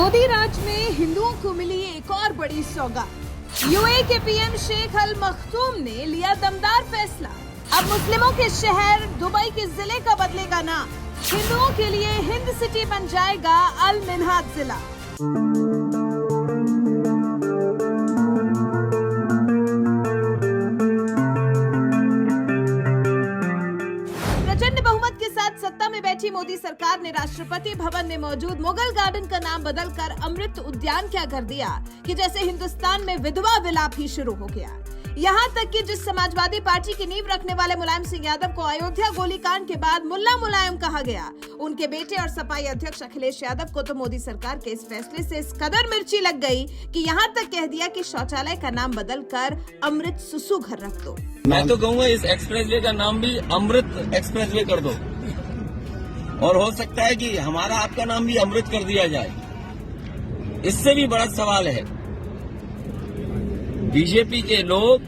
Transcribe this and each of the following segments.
मोदी राज में हिंदुओं को मिली एक और बड़ी सौगात। यूएई के पीएम शेख अल मखदूम ने लिया दमदार फैसला। अब मुस्लिमों के शहर दुबई के जिले का बदलेगा नाम। हिंदुओं के लिए हिंद सिटी बन जाएगा अल मिन्हाज जिला। प्रचंड बहुमत के साथ सत्ता में बैठी मोदी सरकार ने राष्ट्रपति भवन में मौजूद मुगल गार्डन का नाम बदलकर अमृत उद्यान क्या कर दिया कि जैसे हिंदुस्तान में विधवा विलाप ही शुरू हो गया। यहाँ तक कि जिस समाजवादी पार्टी की नींव रखने वाले मुलायम सिंह यादव को अयोध्या गोलीकांड के बाद मुल्ला मुलायम कहा गया, उनके बेटे और सपाई अध्यक्ष अखिलेश यादव को तो मोदी सरकार के इस फैसले से इस कदर मिर्ची लग गई कि यहाँ तक कह दिया कि शौचालय का नाम बदलकर अमृत सुसु घर रख दो। मैं तो कहूँगा इस एक्सप्रेसवे का नाम भी अमृत एक्सप्रेसवे कर दो, और हो सकता है कि हमारा आपका नाम भी अमृत कर दिया जाए। इससे भी बड़ा सवाल है, बीजेपी के लोग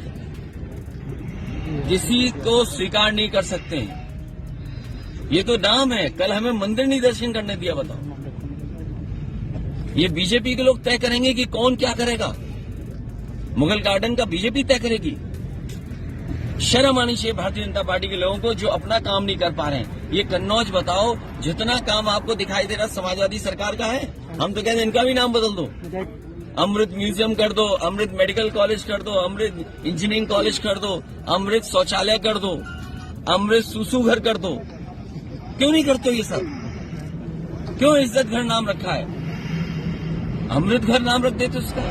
किसी को स्वीकार नहीं कर सकते हैं। ये तो नाम है, कल हमें मंदिर नहीं दर्शन करने दिया, बताओ। ये बीजेपी के लोग तय करेंगे कि कौन क्या करेगा। मुगल गार्डन का बीजेपी तय करेगी। शर्म आनी चाहिए भारतीय जनता पार्टी के लोगों को जो अपना काम नहीं कर पा रहे हैं। ये कन्नौज बताओ, जितना काम आपको दिखाई दे रहा समाजवादी सरकार का है, हम तो कहते हैं इनका भी नाम बदल दो। अमृत म्यूजियम कर दो, अमृत मेडिकल कॉलेज कर दो, अमृत इंजीनियरिंग कॉलेज कर दो, अमृत शौचालय कर दो, अमृत सुसु घर कर दो। क्यों नहीं करते ये सब? क्यों इज्जत घर नाम रखा है? अमृत घर नाम रख देते उसका।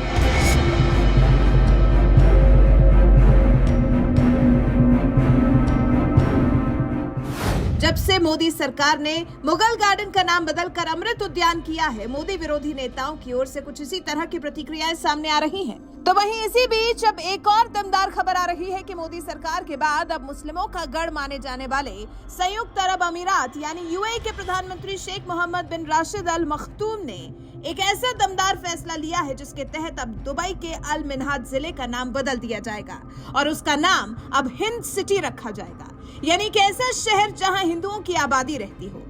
जब से मोदी सरकार ने मुगल गार्डन का नाम बदलकर अमृत उद्यान किया है, मोदी विरोधी नेताओं की ओर से कुछ इसी तरह की प्रतिक्रियाएं सामने आ रही हैं। तो वहीं इसी बीच अब एक और दमदार खबर आ रही है कि मोदी सरकार के बाद अब मुस्लिमों का गढ़ माने जाने वाले संयुक्त अरब अमीरात यानी यूएई के प्रधानमंत्री शेख मोहम्मद बिन राशिद अल मखदूम ने एक ऐसा दमदार फैसला लिया है जिसके तहत अब दुबई के अल मिन्हाज जिले का नाम बदल दिया जाएगा और उसका नाम अब हिंद सिटी रखा जाएगा, यानी कि ऐसा शहर जहां हिंदुओं की आबादी रहती हो।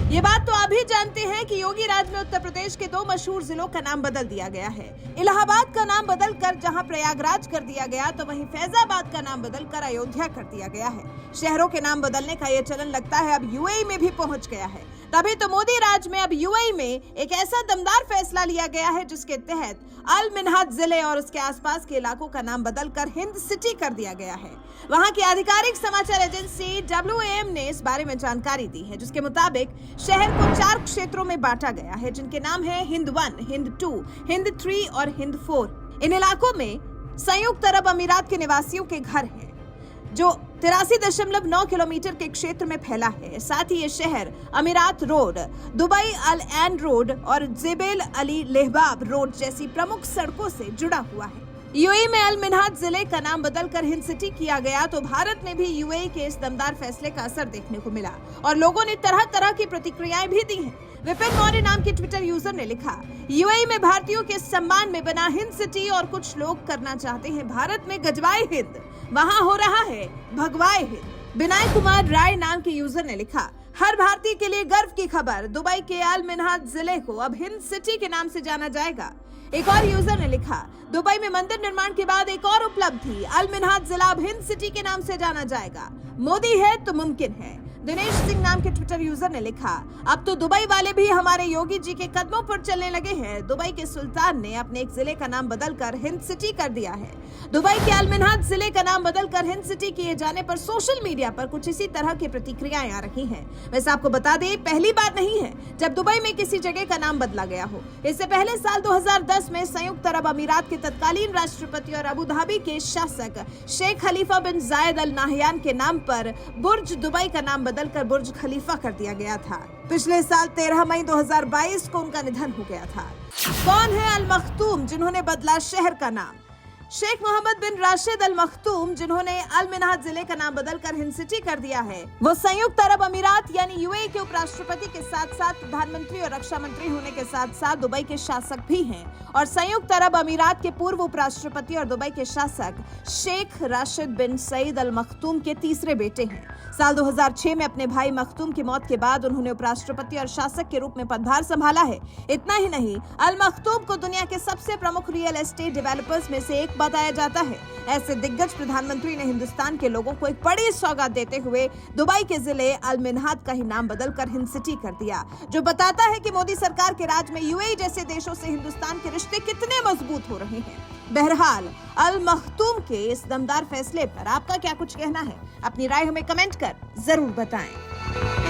ये बात तो आप भी जानते हैं कि योगी राज में उत्तर प्रदेश के दो मशहूर जिलों का नाम बदल दिया गया है। इलाहाबाद का नाम बदलकर जहां प्रयागराज कर दिया गया, तो वहीं फैजाबाद का नाम बदलकर अयोध्या कर दिया गया है। शहरों के नाम बदलने का ये चलन लगता है अब यूएई में भी पहुंच गया है। तभी तो मोदी राज में अब यूएई में एक ऐसा दमदार फैसला लिया गया है जिसके तहत अल मिन्हाज जिले और उसके आसपास के इलाकों का नाम बदलकर हिंद सिटी कर दिया गया है। वहां की आधिकारिक समाचार एजेंसी WAM ने इस बारे में जानकारी दी है, जिसके मुताबिक शहर को 4 क्षेत्रों में बांटा गया है, जिनके नाम है हिंद 1, हिंद 2, हिंद 3 और हिंद 4। इन इलाकों में संयुक्त अरब अमीरात के निवासियों के घर हैं, जो 83.9 किलोमीटर के क्षेत्र में फैला है। साथ ही ये शहर अमीरात रोड, दुबई अल एन रोड और जेबेल अली लेहबाब रोड जैसी प्रमुख सड़कों से जुड़ा हुआ है। यूएई में अल मिन्हाज जिले का नाम बदलकर हिंद सिटी किया गया, तो भारत में भी यूएई के इस दमदार फैसले का असर देखने को मिला और लोगों ने तरह तरह की प्रतिक्रियाएं भी दी हैं। विपिन मौर्य नाम के ट्विटर यूजर ने लिखा, यूएई में भारतीयों के सम्मान में बना हिंद सिटी और कुछ लोग करना चाहते हैं भारत में गजवाए हिंद, वहाँ हो रहा है भगवाए हिंद। विनय कुमार राय नाम के यूजर ने लिखा, हर भारतीय के लिए गर्व की खबर, दुबई के अल मिन्हाज जिले को अब हिंद सिटी के नाम से जाना जाएगा। एक और यूजर ने लिखा, दुबई में मंदिर निर्माण के बाद एक और उपलब्धि, अल मिन्हाज जिला अब हिंद सिटी के नाम से जाना जाएगा। मोदी है तो मुमकिन है। दिनेश सिंह नाम के ट्विटर यूजर ने लिखा, अब तो दुबई वाले भी हमारे योगी जी के कदमों पर चलने लगे हैं। दुबई के सुल्तान ने अपने एक जिले का नाम बदलकर हिंद सिटी कर दिया है। दुबई के अल मिन्हाज जिले का नाम बदलकर हिंद सिटी किए जाने पर सोशल मीडिया पर कुछ इसी तरह की प्रतिक्रियाएं आ रही हैं। वैसे आपको बता दें, पहली बार नहीं है जब दुबई में किसी जगह का नाम बदला गया हो। इससे पहले साल 2010 में संयुक्त अरब अमीरात के तत्कालीन राष्ट्रपति और अबू धाबी के शासक शेख खलीफा बिन जायद अल नाहयान के नाम पर बुर्ज दुबई का नाम बदलकर बुर्ज खलीफा कर दिया गया था। पिछले साल 13 मई 2022 को उनका निधन हो गया था। कौन है अल मखदूम जिन्होंने बदला शहर का नाम? शेख मोहम्मद बिन राशिद अल मखतूम, जिन्होंने अल मिन्हाज जिले का नाम बदलकर हिंद सिटी कर दिया है, वो संयुक्त अरब अमीरात यानी यूएई के उपराष्ट्रपति के साथ साथ प्रधानमंत्री और रक्षा मंत्री होने के साथ साथ दुबई के शासक भी हैं और संयुक्त अरब अमीरात के पूर्व उपराष्ट्रपति और दुबई के शासक शेख राशिद बिन सईद अल मखतूम के तीसरे बेटे हैं। साल 2006 में अपने भाई मखतूम की मौत के बाद उन्होंने उपराष्ट्रपति और शासक के रूप में पदभार संभाला है। इतना ही नहीं, अल मखतूम को दुनिया के सबसे प्रमुख रियल एस्टेट डेवलपर्स में से एक बताया जाता है। ऐसे दिग्गज प्रधानमंत्री ने हिंदुस्तान के लोगों को एक बड़ी सौगात देते हुए दुबई के जिले अल मिन्हाज का ही नाम बदलकर हिंद सिटी कर दिया, जो बताता है कि मोदी सरकार के राज में यूएई जैसे देशों से हिंदुस्तान के रिश्ते कितने मजबूत हो रहे हैं। बहरहाल, अल मखतूम के इस दमदार फैसले पर आपका क्या कुछ कहना है? अपनी राय हमें कमेंट कर जरूर बताएं।